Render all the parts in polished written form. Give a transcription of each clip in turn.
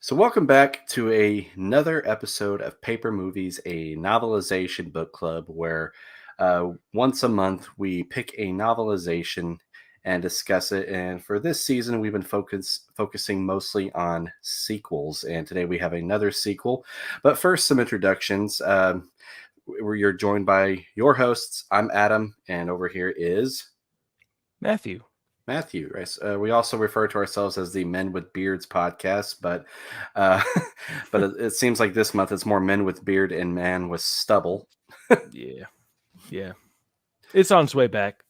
So, welcome back to another episode of Paper Movies, a novelization book club where once a month we pick a novelization and discuss it. And for this season, we've been focusing mostly on sequels. And today we have another sequel. But first, some introductions. Where you're joined by your hosts. I'm Adam, and over here is Matthew. Matthew, right? We also refer to ourselves as the Men with Beards podcast, but uh, it seems like this month it's more Men with Beard and Man with Stubble. Yeah. Yeah. It's on its way back.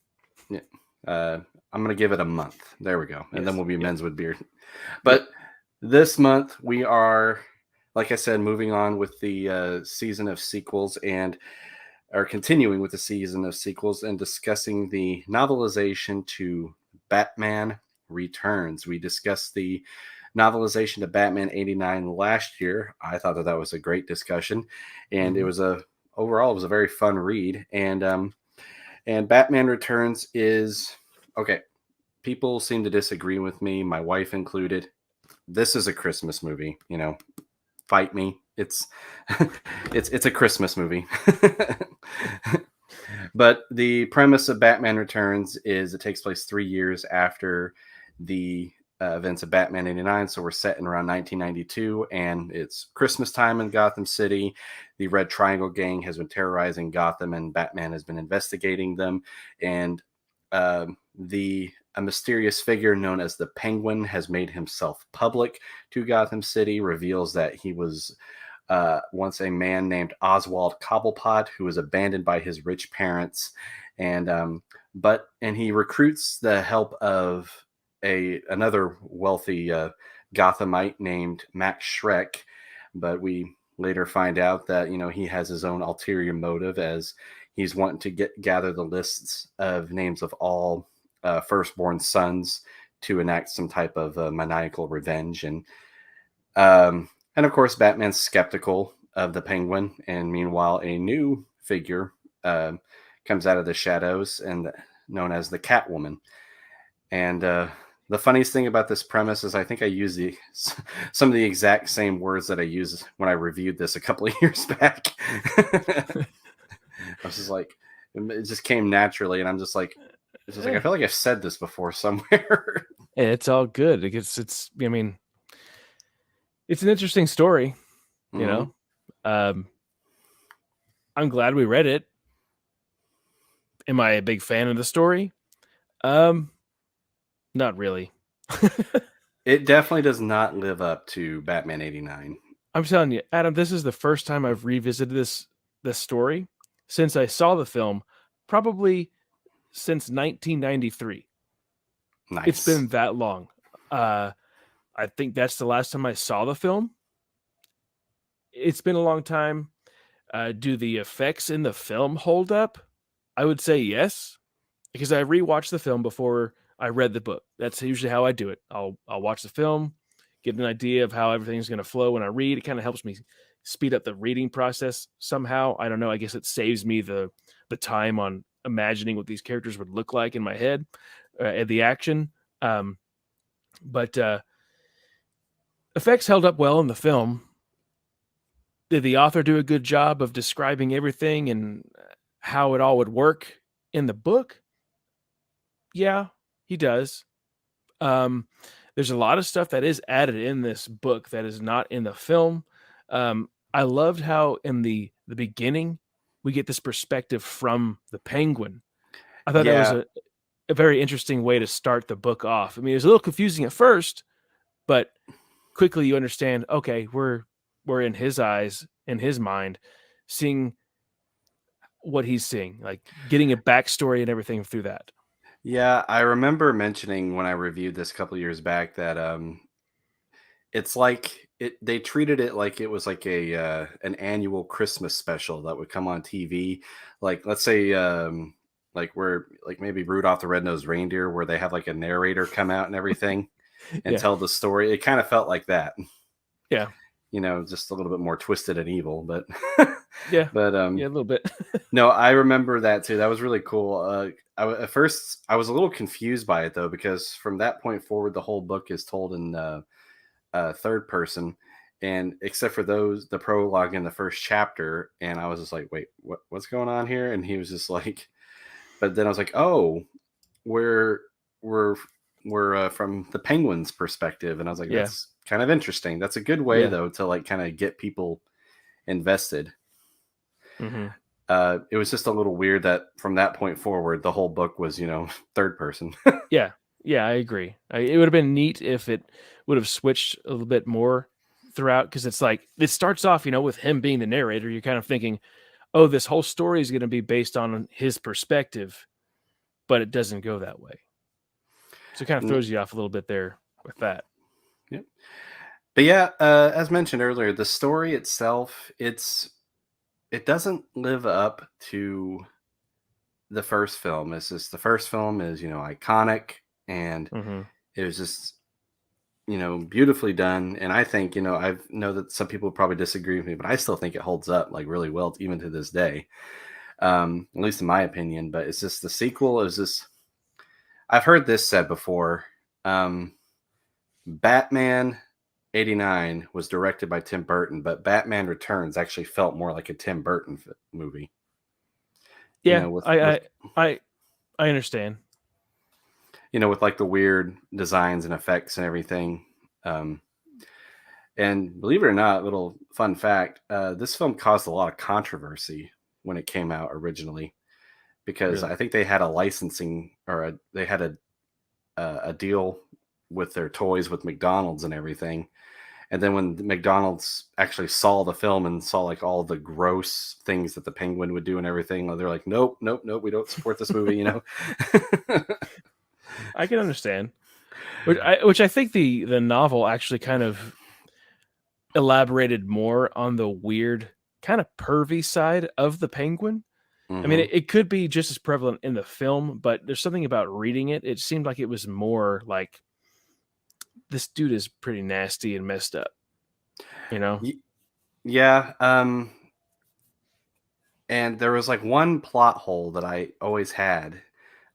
Yeah. I'm gonna give it a month. There we go, and then Yes. we'll be Yep. Men's with Beard. Yep. But this month we are, like I said, moving on with the season of sequels and are continuing with the season of sequels and discussing the novelization to Batman Returns. We discussed the novelization to Batman 89 last year. I thought that was a great discussion, and it was overall it was a very fun read. And Batman Returns is okay. People seem to disagree with me, my wife included. This is a Christmas movie, fight me. It's it's a Christmas movie. But the premise of Batman Returns is it takes place 3 years after the events of Batman 89. So we're set in around 1992, and it's Christmas time in Gotham City. The Red Triangle Gang has been terrorizing Gotham, and Batman has been investigating them. And a mysterious figure known as the Penguin has made himself public to Gotham City, reveals that he was once a man named Oswald Cobblepot who was abandoned by his rich parents, and he recruits the help of another wealthy Gothamite named Max Schreck, but we later find out that he has his own ulterior motive as he's wanting to gather the lists of names of all firstborn sons to enact some type of maniacal revenge. And of course, Batman's skeptical of the Penguin, and meanwhile, a new figure comes out of the shadows, and known as the Catwoman. And the funniest thing about this premise is I think I use some of the exact same words that I used when I reviewed this a couple of years back. I was just like, it just came naturally, and I'm just like, I feel like I've said this before somewhere. It's all good. It's an interesting story, you know. I'm glad we read it. Am I a big fan of the story? Not really. It definitely does not live up to Batman 89. I'm telling you, Adam, this is the first time I've revisited this story since I saw the film, probably since 1993. Nice. It's been that long. I think that's the last time I saw the film. It's been a long time. Do the effects in the film hold up? I would say yes, because I rewatched the film before I read the book. That's usually how I do it. I'll watch the film, get an idea of how everything's going to flow when I read. It kind of helps me speed up the reading process somehow. I don't know. I guess it saves me the time on imagining what these characters would look like in my head at the action. But effects held up well in the film. Did the author do a good job of describing everything and how it all would work in the book? Yeah, he does. There's a lot of stuff that is added in this book that is not in the film. I loved how in the beginning we get this perspective from the Penguin. I thought that was a very interesting way to start the book off. I mean, it was a little confusing at first, but quickly you understand, okay, we're in his eyes, in his mind, seeing what he's seeing, like getting a backstory and everything through that. Yeah, I remember mentioning when I reviewed this a couple of years back that it's like they treated it like it was like an annual Christmas special that would come on TV. Like let's say like maybe Rudolph the Red-Nosed Reindeer, where they have like a narrator come out and everything and tell the story. It kind of felt like that. Yeah. Just a little bit more twisted and evil, but yeah, but yeah, a little bit. no, I remember that too. That was really cool. At first, I was a little confused by it though, because from that point forward, the whole book is told in third person, and except for those, the prologue in the first chapter, and I was just like, wait, what's going on here? And he was just like, but then I was like, oh, we're we're we're from the Penguin's perspective, and I was like, Yeah. that's kind of interesting. That's a good way Yeah. though to like kind of get people invested. Mm-hmm. It was just a little weird that from that point forward, the whole book was, third person. Yeah. Yeah, I agree. It would have been neat if it would have switched a little bit more throughout, because it's like it starts off, with him being the narrator. You're kind of thinking, oh, this whole story is going to be based on his perspective, but it doesn't go that way. So it kind of throws you off a little bit there with that. Yep. But yeah, as mentioned earlier, the story itself, it doesn't live up to the first film. It's just the first film is, iconic, and Mm-hmm. it was just, beautifully done. And I think, I know that some people probably disagree with me, but I still think it holds up like really well, even to this day. At least in my opinion. But it's just the sequel is just, I've heard this said before. Batman 89 was directed by Tim Burton, but Batman Returns actually felt more like a Tim Burton movie. Yeah, With I understand. with like the weird designs and effects and everything. And believe it or not, little fun fact: this film caused a lot of controversy when it came out originally, because Really. I think they had a licensing, or they had a deal with their toys with McDonald's and everything. And then when McDonald's actually saw the film and saw like all the gross things that the Penguin would do and everything, they're like, nope, nope, nope, we don't support this movie, I can understand. Which I think the novel actually kind of elaborated more on the weird, kind of pervy side of the Penguin. I mean, Mm-hmm. it could be just as prevalent in the film, but there's something about reading it. It seemed like it was more like, this dude is pretty nasty and messed up, Yeah. And there was like one plot hole that I always had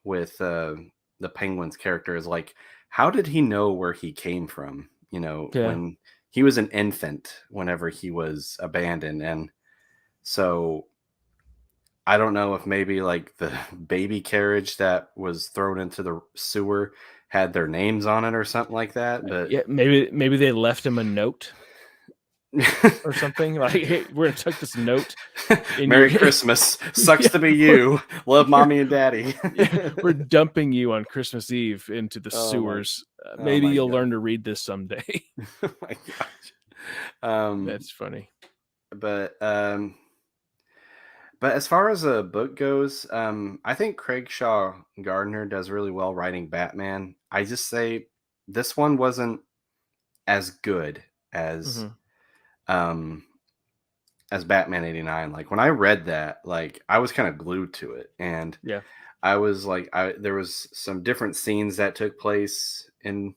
with the Penguin's character is like, how did he know where he came from? Yeah. When he was an infant, whenever he was abandoned. And so I don't know if maybe like the baby carriage that was thrown into the sewer had their names on it or something like that. But Yeah, maybe they left him a note or something. Like, hey, we're gonna tuck this note in your Merry Christmas. Sucks yeah, to be you. Love mommy and daddy. we're dumping you on Christmas Eve into the Oh my sewers. oh Maybe my you'll god. learn to read this someday. Oh my gosh. Um That's funny. but but as far as a book goes, I think Craig Shaw Gardner does really well writing Batman. I just say this one wasn't as good Hmm. um as Batman 89. Like when I read that, like I was kind of glued to it, and Yeah. I was like there was some different scenes that took place in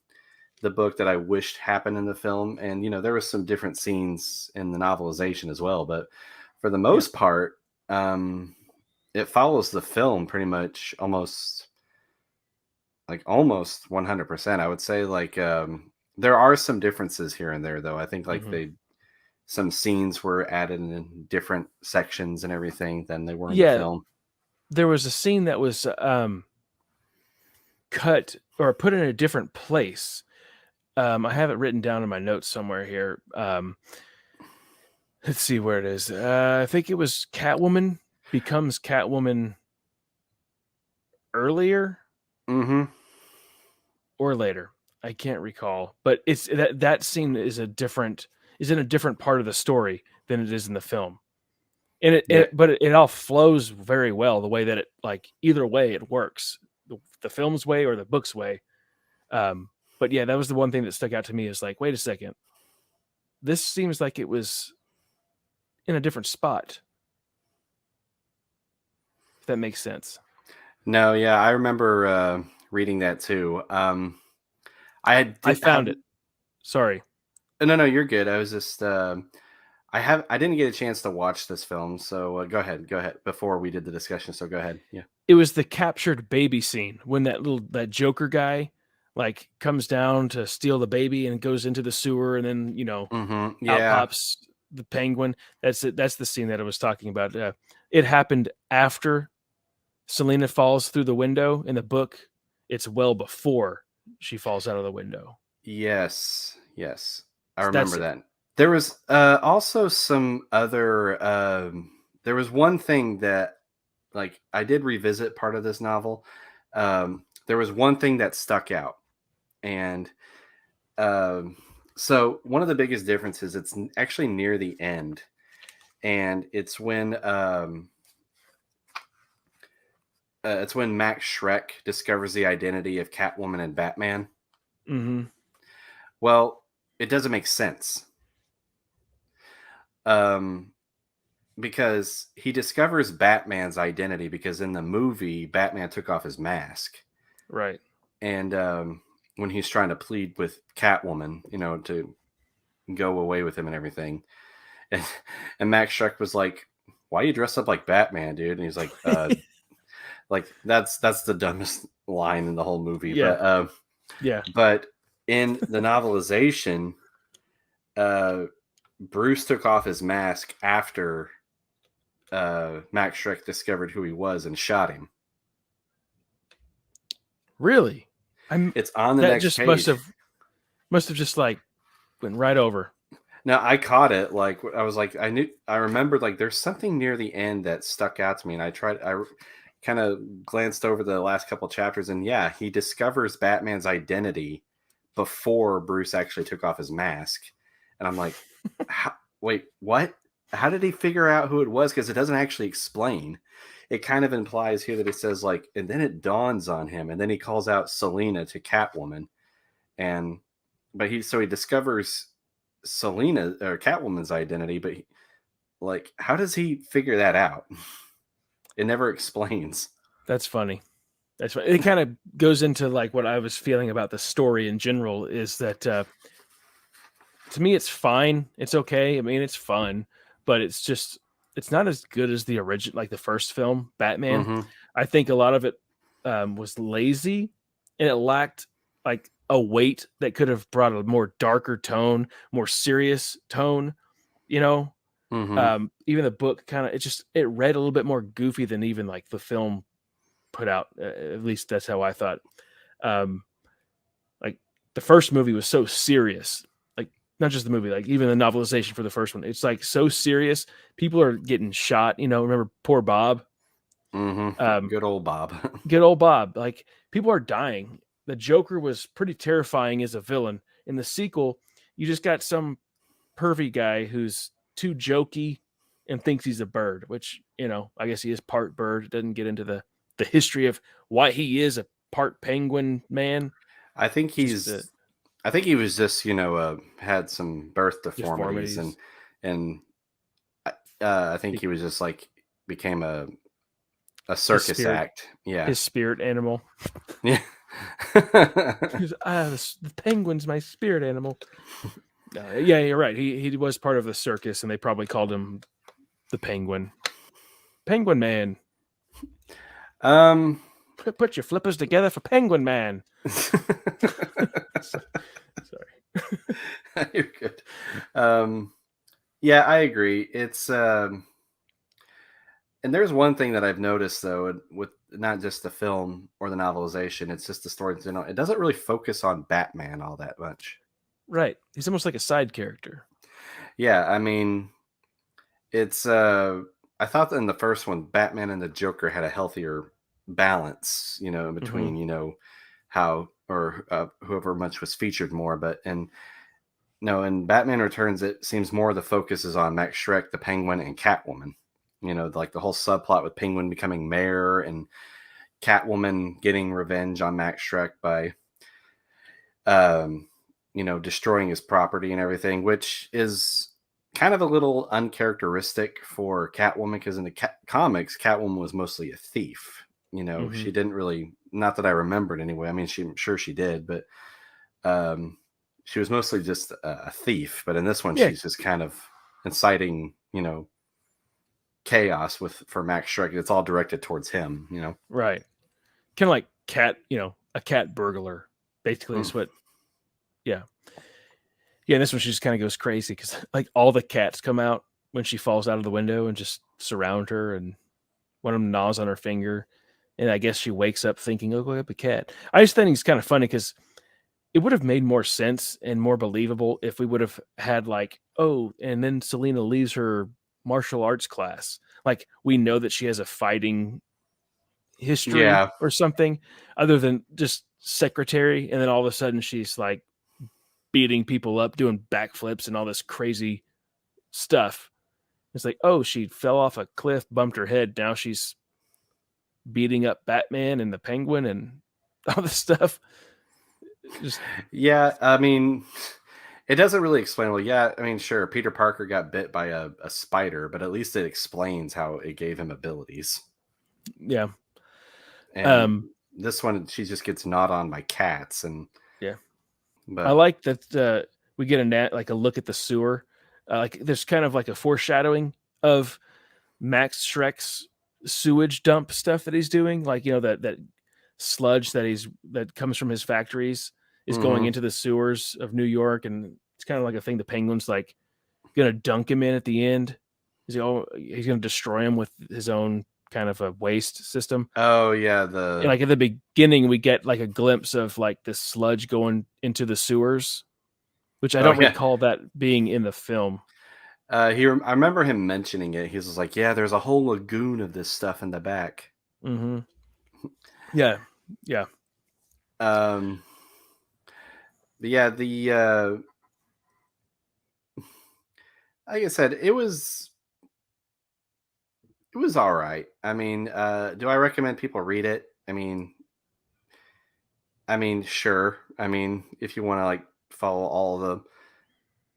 the book that I wished happened in the film, and there was some different scenes in the novelization as well, but for the Yeah. most part, it follows the film pretty much almost 100%. I would say like there are some differences here and there though. I think like Hmm. some scenes were added in different sections and everything than they were in the Yeah. film. There was a scene that was cut or put in a different place. I have it written down in my notes somewhere here. Let's see where it is. I think it was Catwoman becomes Catwoman earlier Mm-hmm. or later. I can't recall, but it's that scene is in a different part of the story than it is in the film. And Yeah. but it all flows very well the way that it, like, either way it works, the film's way or the book's way. But yeah, that was the one thing that stuck out to me, is like, wait a second, this seems like it was in a different spot, if that makes sense. No, yeah, I remember reading that too. I I did found have it. Sorry. no, no, you're good. I was just I didn't get a chance to watch this film, so go ahead before we did the discussion. So go ahead. Yeah. It was the captured baby scene when that Joker guy like comes down to steal the baby and goes into the sewer, and then out Yeah. pops the penguin. That's it. That's the scene that I was talking about. It happened after Selena falls through the window. In the book, it's well before she falls out of the window. Yes. Yes. I So that's remember that. There was also some other. There was one thing that, like, I did revisit part of this novel. There was one thing that stuck out, and um, so one of the biggest differences. It's actually near the end, and it's when Max Schreck discovers the identity of Catwoman and Batman. Mm-hmm. Well, it doesn't make sense. Um, because he discovers Batman's identity because in the movie, Batman took off his mask. Right. And when he's trying to plead with Catwoman, to go away with him and everything. And Max Schreck was like, "Why you dress up like Batman, dude?" And he's like, like that's the dumbest line in the whole movie. Yeah. Yeah. But in the novelization, Bruce took off his mask after Max Schreck discovered who he was and shot him. Really? It's on the that next just page. must have just like went right over. No, I caught it. Like, I was like, I remembered, like, there's something near the end that stuck out to me, and I kind of glanced over the last couple chapters, and yeah, he discovers Batman's identity before Bruce actually took off his mask, and I'm like, wait, what? How did he figure out who it was? Because it doesn't actually explain. It kind of implies here that it says, like, and then it dawns on him, and then he calls out Selena to Catwoman, and but he discovers Selena or Catwoman's identity, but like, how does he figure that out? It never explains. That's funny. That's funny. It kind of goes into like what I was feeling about the story in general. Is that to me it's fine. It's okay. I mean, it's fun, but it's not as good as the original, like the first film, Batman. Mm-hmm. I think a lot of it was lazy, and it lacked like a weight that could have brought a more darker tone, more serious tone. Mm-hmm. Even the book kind of it read a little bit more goofy than even like the film put out. At least that's how I thought. Um, like the first movie was so serious. Like not just the movie, like even the novelization for the first one, it's like so serious. People are getting shot. Remember poor Bob? Mm-hmm. Good old Bob. Good old Bob. Like people are dying. The Joker was pretty terrifying as a villain. In the sequel, you just got some pervy guy who's too jokey and thinks he's a bird, which, I guess he is part bird. Doesn't get into the history of why he is a part penguin man. I think I think he was just, had some birth deformities, and I think he was just like became a circus act. Yeah. His spirit animal. Yeah. The penguin's my spirit animal. Yeah, you're right. He was part of the circus, and they probably called him the Penguin. Penguin Man. Put your flippers together for Penguin Man. Sorry. You're good. Yeah, I agree. It's and there's one thing that I've noticed though with not just the film or the novelization, it's just the story. It doesn't really focus on Batman all that much. Right. He's almost like a side character. Yeah, I mean, it's I thought that in the first one, Batman and the Joker had a healthier balance, in between, how or whoever much was featured more. But in Batman Returns, it seems more of the focus is on Max Schreck, the Penguin, and Catwoman. Like the whole subplot with Penguin becoming mayor and Catwoman getting revenge on Max Schreck by destroying his property and everything, which is kind of a little uncharacteristic for Catwoman, because in the comics, Catwoman was mostly a thief. She didn't really, not that I remembered anyway. I mean, I'm sure she did, but she was mostly just a thief. But in this one, she's just kind of inciting, chaos for Max Schreck. It's all directed towards him, Right. Kind of like a cat burglar. basically Mm. is what. Yeah, yeah. And this one she just kind of goes crazy because like all the cats come out when she falls out of the window and just surround her, and one of them gnaws on her finger, and I guess she wakes up thinking, "Oh, go up a cat." I just think it's kind of funny because it would have made more sense and more believable if we would have had like, oh, and then Selena leaves her martial arts class. Like we know that she has a fighting history Yeah, or something, other than just secretary, and then all of a sudden she's like beating people up, doing backflips and all this crazy stuff. It's like, oh, she fell off a cliff, bumped her head. Now she's beating up Batman and the Penguin and all this stuff. Just yeah. I mean, it doesn't really explain. Well, yeah. I mean, sure, Peter Parker got bit by a spider, but at least it explains how it gave him abilities. yeah, And um, this one, she just gets gnawed on by cats, and yeah. I but like that we get like a look at the sewer. Like there's kind of like a foreshadowing of Max Shrek's sewage dump stuff that he's doing. Like that sludge that comes from his factories is going mhm. into the sewers of New York, and it's kind of like a thing the Penguin's like gonna dunk him in at the end. He's gonna destroy him with his own kind of a waste system. Oh yeah, And like at the beginning, we get like a glimpse of like the sludge going into the sewers, which I oh don't yeah. recall that being in the film. I remember him mentioning it. He was like, "Yeah, there's a whole lagoon of this stuff in the back." Mm-hmm. Yeah, yeah. Um, but yeah, the like I said, it was all right. I mean, do I recommend people read it? I mean, sure. I mean, if you want to like follow all the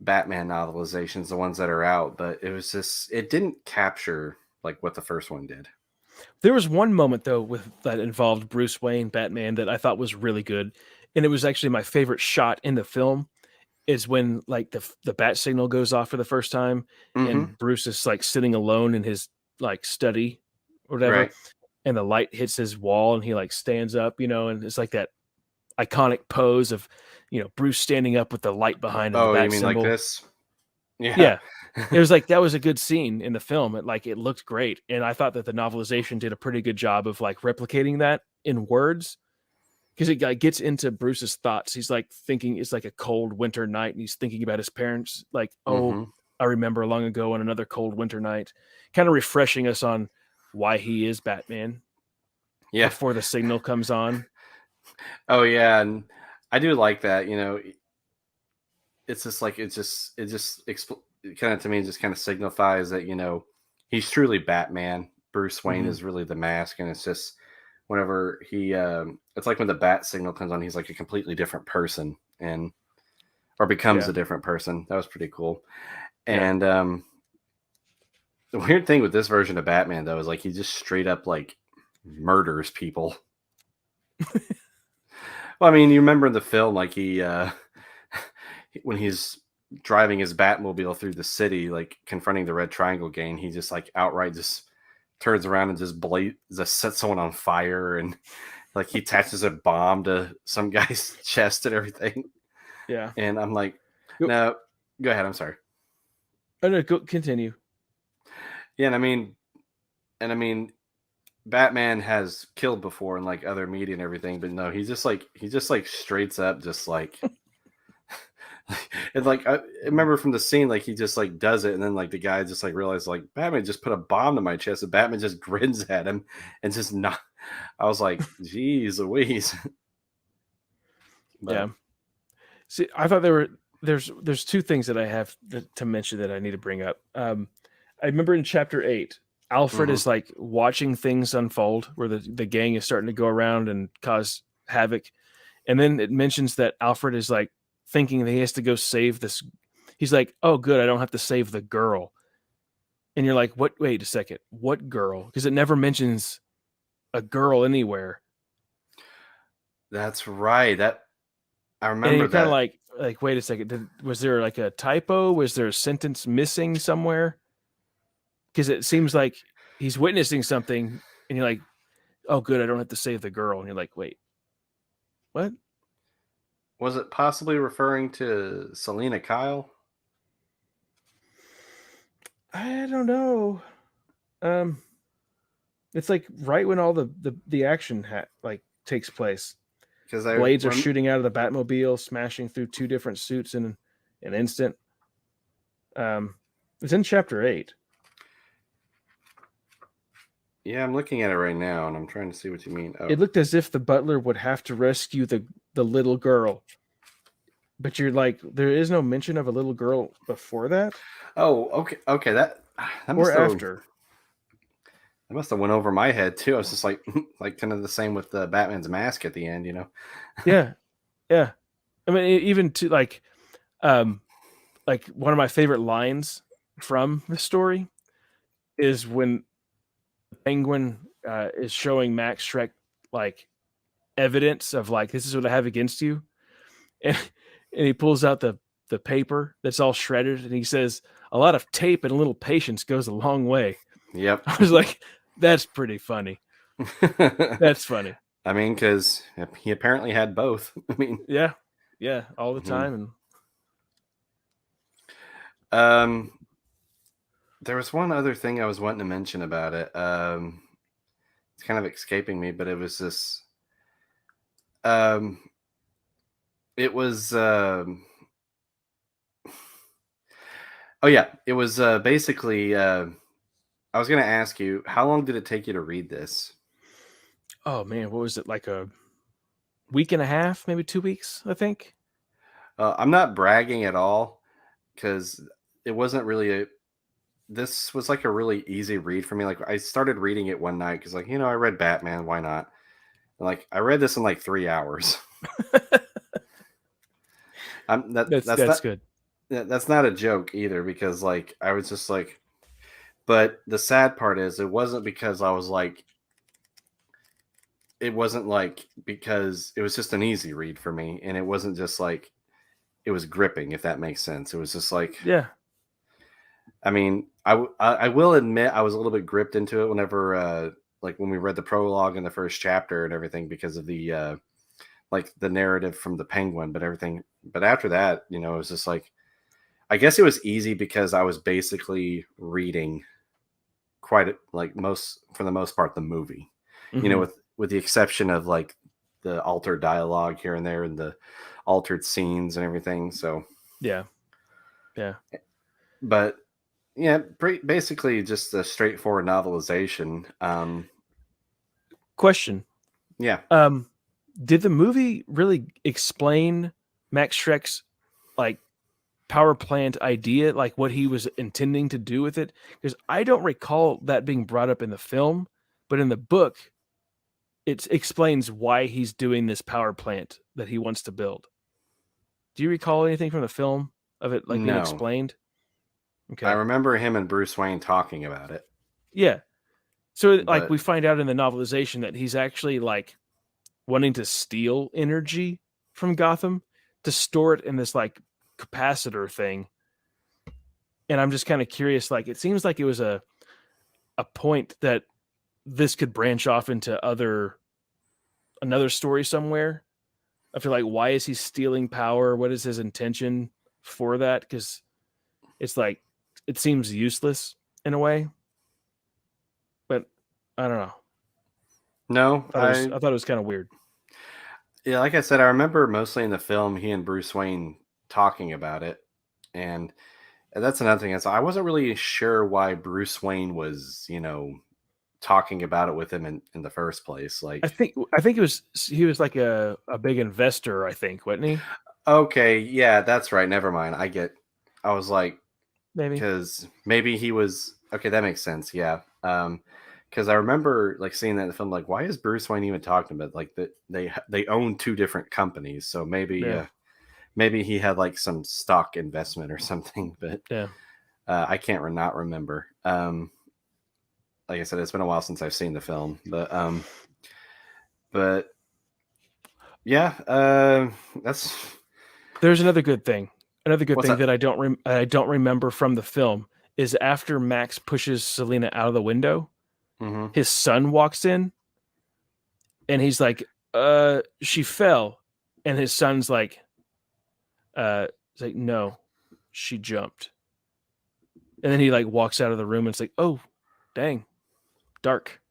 Batman novelizations, the ones that are out, but it didn't capture like what the first one did. There was one moment though with that involved Bruce Wayne, Batman, that I thought was really good, and it was actually my favorite shot in the film. Is when like the bat signal goes off for the first time, Mm-hmm. and Bruce is like sitting alone in his like study or whatever, Right. and the light hits his wall, and he like stands up, and it's like that iconic pose of Bruce standing up with the light behind him, the Oh, you bat mean like symbol. this? Yeah. Yeah, it was like that was a good scene in the film. It looked great, and I thought that the novelization did a pretty good job of like replicating that in words because it like, gets into Bruce's thoughts. He's like thinking it's like a cold winter night, and he's thinking about his parents. Like, oh, Mm-hmm. I remember long ago on another cold winter night, kind of refreshing us on why he is Batman Yeah. before the signal comes on. Oh yeah, and I do like that. It's just like kind of to me it just kind of signifies that he's truly Batman. Bruce Wayne Mm-hmm. is really the mask, and it's just whenever it's like when the bat signal comes on, he's like a completely different person, and or becomes Yeah, a different person. That was pretty cool. yeah. And the weird thing with this version of Batman though is like he just straight up like murders people. Well, I mean, you remember in the film, like he when he's driving his Batmobile through the city, like confronting the Red Triangle gang, he just like outright just turns around and just sets someone on fire, and like he attaches a bomb to some guy's chest and everything. Yeah. And I'm like, Go, no, go ahead. I'm sorry. oh no, go continue. Yeah, and I mean, Batman has killed before in like other media and everything, but no, he just like straight up just like and like I remember from the scene, like he just like does it, and then like the guy just like realized like Batman just put a bomb to my chest, and Batman just grins at him and just not. I was like, "Geez, Louise!" Yeah. But See, I thought there's two things that I have to mention that I need to bring up. I remember in chapter 8, Alfred mhm. is like watching things unfold where the gang is starting to go around and cause havoc. And then it mentions that Alfred is like thinking that he has to go save this. He's like, "Oh, good, I don't have to save the girl." And you're like, "What? Wait a second, what girl?" Because it never mentions a girl anywhere. That's right. That I And remember you're kind of that. like, "Wait a second, was there like a typo? Was there a sentence missing somewhere?" Because it seems like he's witnessing something, and you're like, "Oh, good, I don't have to save the girl." And you're like, "Wait, what?" Was it possibly referring to Selena Kyle? I don't know. Um, it's like right when all the action like takes place. Because Blades are shooting out of the Batmobile, smashing through two different suits in an instant. It's in chapter 8. yeah, I'm looking at it right now, and I'm trying to see what you mean. Oh, It looked as if the butler would have to rescue the little girl, but you're like, there is no mention of a little girl before that oh, okay. That or must have after. went over my head too. I was just like, like kind of the same with the Batman's mask at the end, you know. Yeah, yeah. I mean, even to like one of my favorite lines from the story is when the Penguin is showing Max Shrek like evidence of like, this is what I have against you, and he pulls out the paper that's all shredded, and he says, "A lot of tape and a little patience goes a long way." Yep. I was like, "That's pretty funny. That's funny." I mean, because he apparently had both. I mean, Yeah, yeah, all the mhm. time, and um, there was one other thing I was wanting to mention about it. It's kind of escaping me, but it was this. Um, it was. Oh yeah, it was basically. I was going to ask you, how long did it take you to read this? oh man, what was it, like a week and a half, maybe 2 weeks? I think. I'm not bragging at all because it wasn't really a. This was like a really easy read for me. Like I started reading it one night because, like, I read Batman. Why not? And, like I read this in like 3 hours. I'm that's That's not good. that's not a joke either because like I was just like. But the sad part is, it wasn't because I was like. It wasn't like because it was just an easy read for me, and it wasn't just like it was gripping, if that makes sense. It was just like, Yeah. I mean, I will admit I was a little bit gripped into it whenever, like when we read the prologue in the first chapter and everything because of the like the narrative from the Penguin, but everything. But after that, it was just like, I guess it was easy because I was basically reading like most for the most part the movie, Hmm. with the exception of like the altered dialogue here and there and the altered scenes and everything. So, Yeah. Yeah. but yeah, basically just a straightforward novelization. Question. Yeah, Um, did the movie really explain Max Shrek's like power plant idea, like what he was intending to do with it? Because I don't recall that being brought up in the film, but in the book, it explains why he's doing this power plant that he wants to build. Do you recall anything from the film of it like being no, explained? I Okay. remember him and Bruce Wayne talking about it, Yeah. So like but we find out in the novelization that he's actually like wanting to steal energy from Gotham to store it in this like capacitor thing. And I'm just kind of curious, like it seems like it was a point that this could branch off into another story somewhere. I feel like, why is he stealing power? What is his intention for that? Because it's like it seems useless in a way. But I don't know. no, I thought it was kind of weird. yeah, like I said, I remember mostly in the film he and Bruce Wayne talking about it, and that's another thing. Is I wasn't really sure why Bruce Wayne was, talking about it with him in the first place. I Like, think I think it was he was like a big investor, I think, wasn't he? okay, yeah, that's right. Never mind. I was like, Maybe. because maybe he was okay. That makes sense. Yeah. Because I remember like seeing that in the film. Like, why is Bruce Wayne even talking about like that? They own two different companies, so Yeah. maybe he had like some stock investment or something. But Yeah. I can't not remember. Like I said, it's been a while since I've seen the film, but yeah, that's There's another good thing. Another good what's thing that? that I don't remember from the film is after Max pushes Selena out of the window, Hmm. his son walks in and he's like, she fell. And his son's like, It's like, no, she jumped. And then he like walks out of the room and it's like, oh, dang, dark.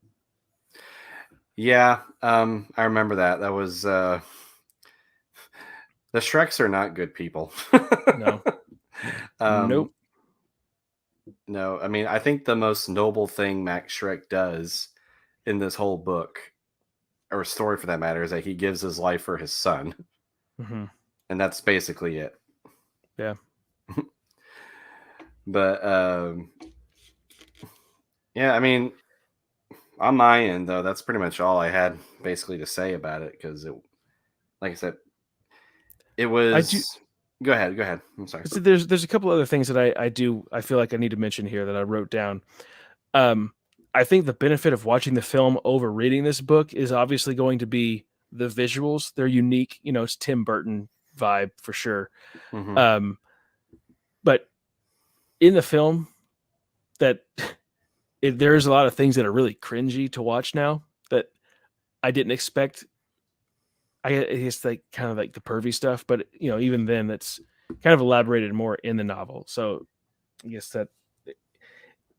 Yeah, I remember that. That was the Shreks are not good people. No, um, nope. no, I mean, I think the most noble thing Max Shrek does in this whole book, or story for that matter, is that he gives his life for his son, Mm-hmm. and that's basically it. Yeah. But yeah, I mean, on my end though, that's pretty much all I had basically to say about it because it, like I said, it I do. was. Go ahead. Go ahead. I'm sorry. So there's a couple other things that I feel like I need to mention here that I wrote down. Um, I think the benefit of watching the film over reading this book is obviously going to be the visuals. They're unique. You know, it's Tim Burton vibe for sure. Mm-hmm. Um, but in the film, that there's a lot of things that are really cringy to watch now that I didn't expect. I guess like kind of like the pervy stuff, but you know, even then, that's kind of elaborated more in the novel. So I guess that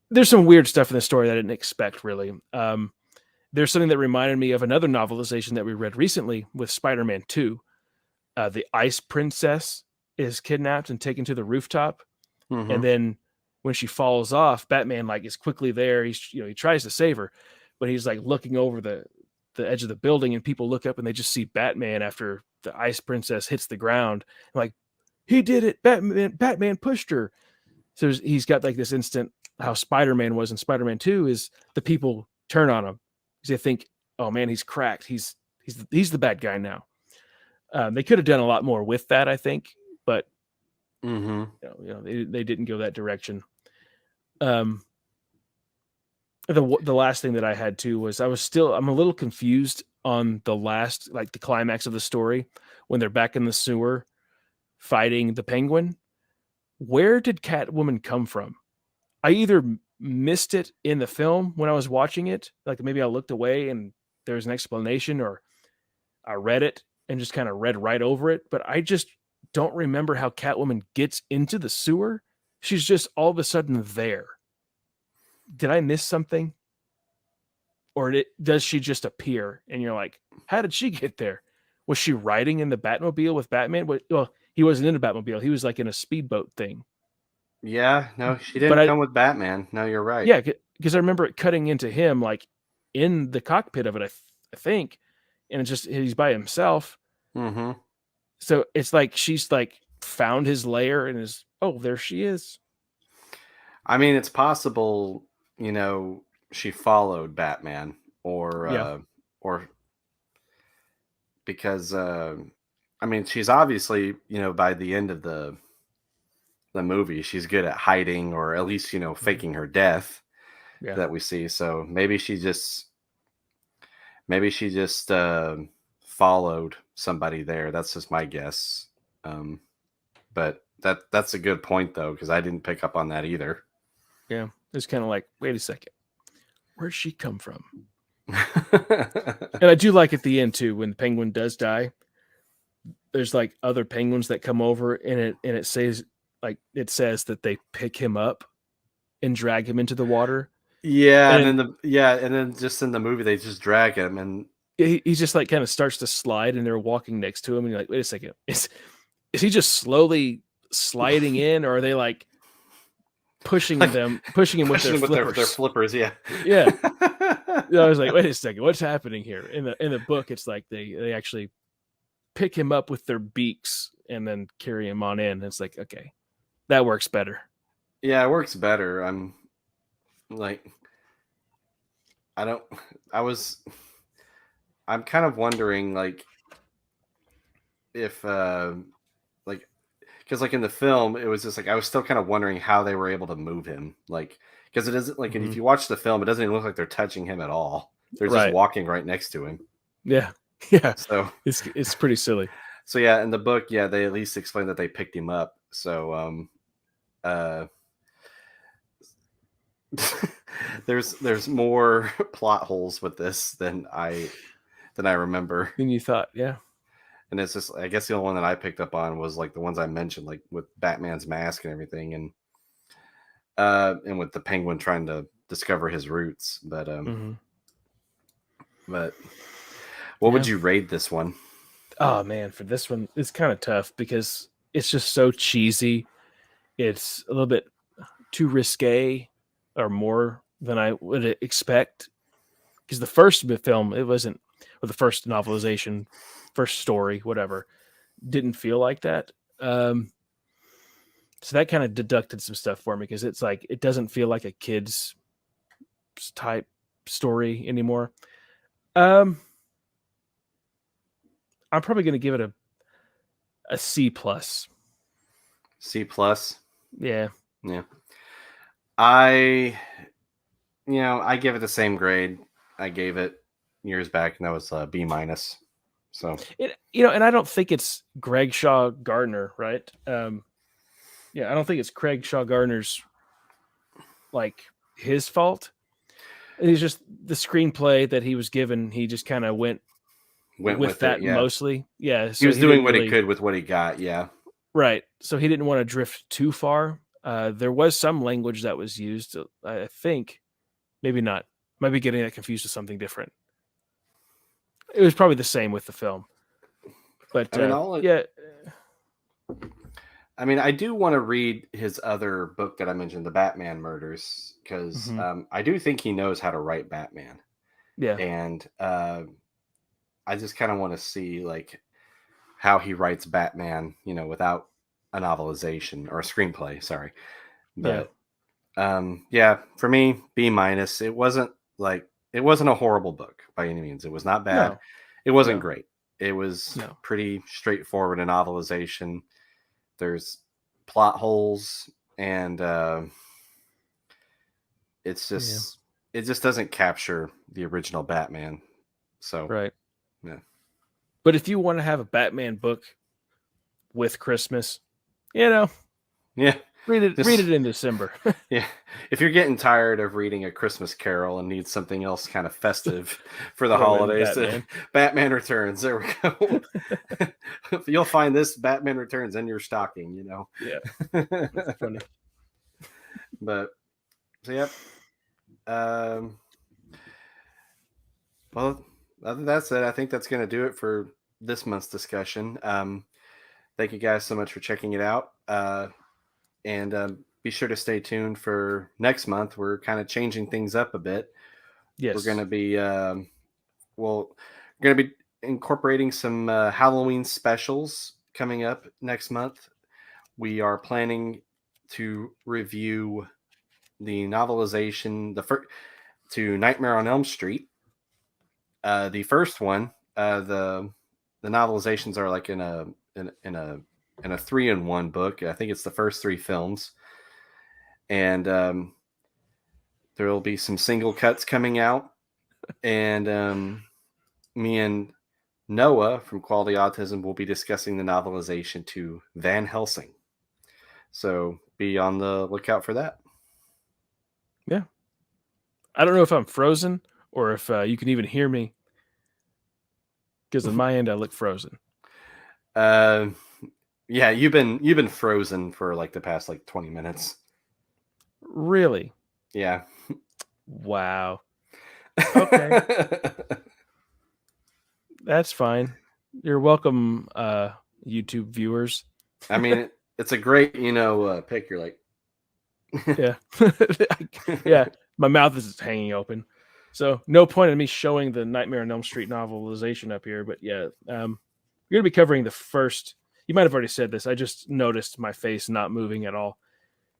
there's some weird stuff in the story that I didn't expect really. There's something that reminded me of another novelization that we read recently with Spider-Man 2. The Ice Princess is kidnapped and taken to the rooftop, and Mm-hmm. then when she falls off, Batman like is quickly there. He tries to save her, but he's like looking over the edge of the building, and people look up and they just see Batman after the Ice Princess hits the ground. I'm like, he did it! Batman pushed her. So he's got like this instant how Spider-Man was in Spider-Man 2 is the people turn on him because they think, oh man, he's cracked. He's the bad guy now. They could have done a lot more with that, I think, but Mm-hmm. they didn't go that direction. Um, the last thing that I had too was I'm a little confused on the last like the climax of the story when they're back in the sewer fighting the Penguin. Where did Catwoman come from? I either missed it in the film when I was watching it, like maybe I looked away and there's an explanation, or I read it and just kind of read right over it. But I just don't remember how Catwoman gets into the sewer. She's just all of a sudden there. Did I miss something? Or does she just appear and you're like, how did she get there? Was she riding in the Batmobile with Batman? Well, he wasn't in a Batmobile. He was like in a speedboat thing. Yeah. No, she But didn't come with Batman. No, you're right. yeah, because I remember it cutting into him like in the cockpit of it. I think, and it's just he's by himself. Mm-hmm. So it's like she's like found his lair and is there she is. I mean, it's possible. She followed Batman, Yeah, or because I mean, she's obviously by the end of the movie, she's good at hiding or at least faking her death yeah, that we see. So maybe she just followed somebody there. That's just my guess. Um, but that's a good point though because I didn't pick up on that either. yeah. It's kind of like, wait a second, where'd she come from? And I do like at the end too when the penguin does die. There's like other penguins that come over and it says that they pick him up and drag him into the water. Yeah, and And then just in the movie they just drag him and he just like kind of starts to slide and they're walking next to him and you're like, wait a second, is he just slowly sliding in, or are they like pushing like him with their pushing with their flippers? flippers. Yeah. Yeah. I was like, wait a second, what's happening here? In the book, it's like they actually pick him up with their beaks and then carry him on in. It's like, okay, that works better. Yeah, it works better. I'm like, I don't. I was. I'm kind of wondering, like, if, like, because like in the film, it was just like I was still kind of wondering how they were able to move him, like, because it isn't like Mm-hmm. if you watch the film, it doesn't even look like they're touching him at all. They're just Right. walking right next to him. Yeah. Yeah. So, It's pretty silly. so yeah, in the book, yeah, they at least explain that they picked him up. So, uh, there's more plot holes with this than I remember. Than you thought. Yeah. And it's just, I guess the only one that I picked up on was like the ones I mentioned, like with Batman's mask and everything, and with the Penguin trying to discover his roots. But what would you rate this one? Oh man, for this one, it's kind of tough because it's just so cheesy. It's a little bit too risque, or more than I would expect. Because the first film, it wasn't, or the first novelization, first story, whatever, didn't feel like that. So that kind of deducted some stuff for me, because it's like it doesn't feel like a kid's type story anymore. I'm probably going to give it a C plus. C plus. Yeah. I give it the same grade I gave it years back, and that was B minus. So and I don't think it's Greg Shaw Gardner, right? I don't think it's Craig Shaw Gardner's like his fault. It's just the screenplay that he was given. He just kind of went with that it, yeah. Mostly. Yeah. So he was doing what he could with what he got. Yeah. Right. So he didn't want to drift too far. There was some language that was used. I think, maybe not. Might be getting that confused with something different. It was probably the same with the film. But I do want to read his other book that I mentioned, The Batman Murders, because I do think he knows how to write Batman. Yeah. And I just kind of want to see like how he writes Batman, without a novelization or a screenplay. Sorry. But for me, B minus. It wasn't a horrible book by any means. It was not bad. No. It wasn't great. It was pretty straightforward, a novelization. There's plot holes, and it just doesn't capture the original Batman. So right. Yeah. But if you want to have a Batman book with Christmas, yeah, read it in December. Yeah. If you're getting tired of reading A Christmas Carol and need something else kind of festive for the holidays, Batman Returns. There we go. You'll find this Batman Returns in your stocking, Yeah. That's funny. But, so, yep. Well, other than that said, I think that's going to do it for this month's discussion. Thank you guys so much for checking it out. And be sure to stay tuned for next month. We're kind of changing things up a bit. Yes. We're going to be incorporating some Halloween specials coming up next month. We are planning to review the novelization, to Nightmare on Elm Street. The first one, the novelizations are like in a 3-in-1 book. I think it's the first 3 films. And there will be some single cuts coming out. And me and Noah from Quality Autism will be discussing the novelization to Van Helsing. So be on the lookout for that. Yeah. I don't know if I'm frozen or if you can even hear me, because on my end I look frozen. Yeah, you've been frozen for like the past 20 minutes. Really? Yeah. Wow. Okay. That's fine. You're welcome, YouTube viewers. I mean, it's a great, pick. You're like, yeah. Yeah. My mouth is hanging open. So no point in me showing the Nightmare on Elm Street novelization up here. But yeah, we're going to be covering the first. You might have already said this. I just noticed my face not moving at all.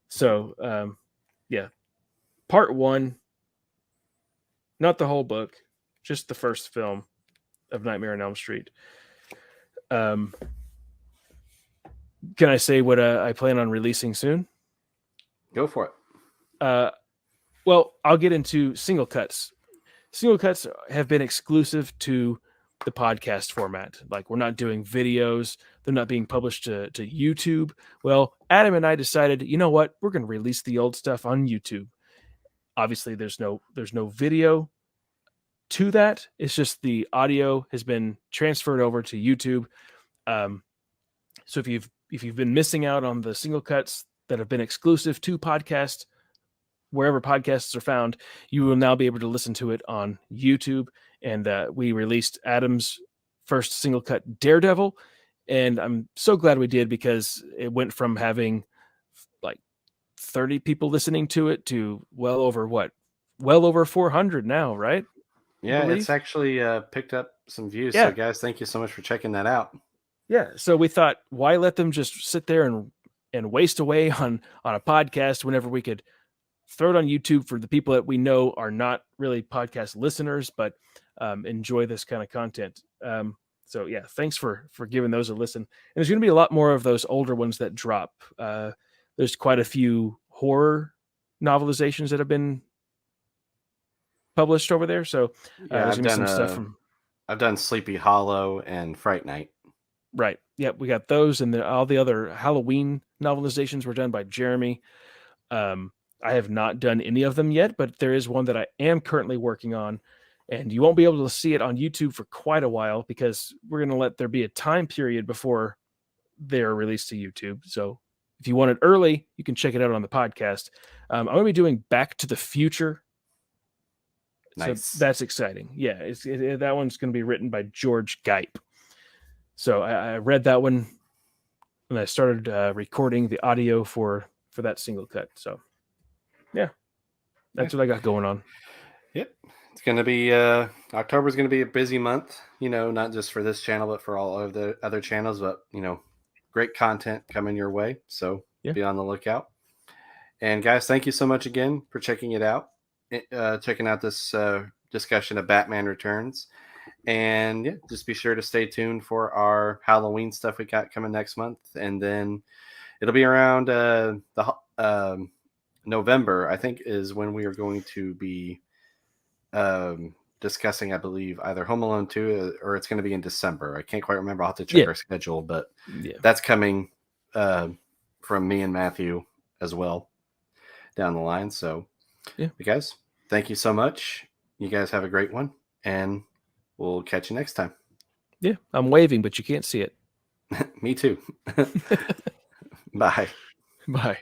So, yeah. Part 1, not the whole book, just the first film of Nightmare on Elm Street. Can I say what I plan on releasing soon? Go for it. Well, I'll get into single cuts. Single cuts have been exclusive to the podcast format. Like, we're not doing videos. They're not being published to YouTube. Well, Adam and I decided, you know what? We're going to release the old stuff on YouTube. Obviously, there's no video to that. It's just the audio has been transferred over to YouTube. So if you've been missing out on the single cuts that have been exclusive to podcast, wherever podcasts are found, you will now be able to listen to it on YouTube. And we released Adam's first single cut, Daredevil, and I'm so glad we did, because it went from having like 30 people listening to it to well over 400 now, right? I Yeah, it's believe. actually picked up some views. So, Yeah. guys, thank you so much for checking that out. Yeah. So we thought, why let them just sit there and waste away on a podcast whenever we could throw it on YouTube for the people that we know are not really podcast listeners, but enjoy this kind of content. So yeah, thanks for giving those a listen. And there's going to be a lot more of those older ones that drop. There's quite a few horror novelizations that have been published over there. So Yeah, there's going to be some stuff from. I've done Sleepy Hollow and Fright Night. Right. Yep. We got those, and then all the other Halloween novelizations were done by Jeremy. I have not done any of them yet, but there is one that I am currently working on, and you won't be able to see it on YouTube for quite a while, because we're going to let there be a time period before they're released to YouTube. So if you want it early, you can check it out on the podcast. I'm going to be doing Back to the Future. Nice. So that's exciting. Yeah, that one's going to be written by George Gipe. So I read that one, and I started recording the audio for that single cut. So yeah, that's what I got going on. Yep. It's going to be October's going to be a busy month, not just for this channel, but for all of the other channels. But, great content coming your way. So be on the lookout. And guys, thank you so much again for checking it out, checking out this discussion of Batman Returns. And yeah, just be sure to stay tuned for our Halloween stuff we got coming next month. And then it'll be around November, I think, is when we are going to be discussing, I believe, either Home Alone 2 or it's going to be in December. I can't quite remember. I'll have to check our schedule, but that's coming from me and Matthew as well down the line. So, guys, thank you so much. You guys have a great one, and we'll catch you next time. Yeah, I'm waving, but you can't see it. Me too. Bye. Bye.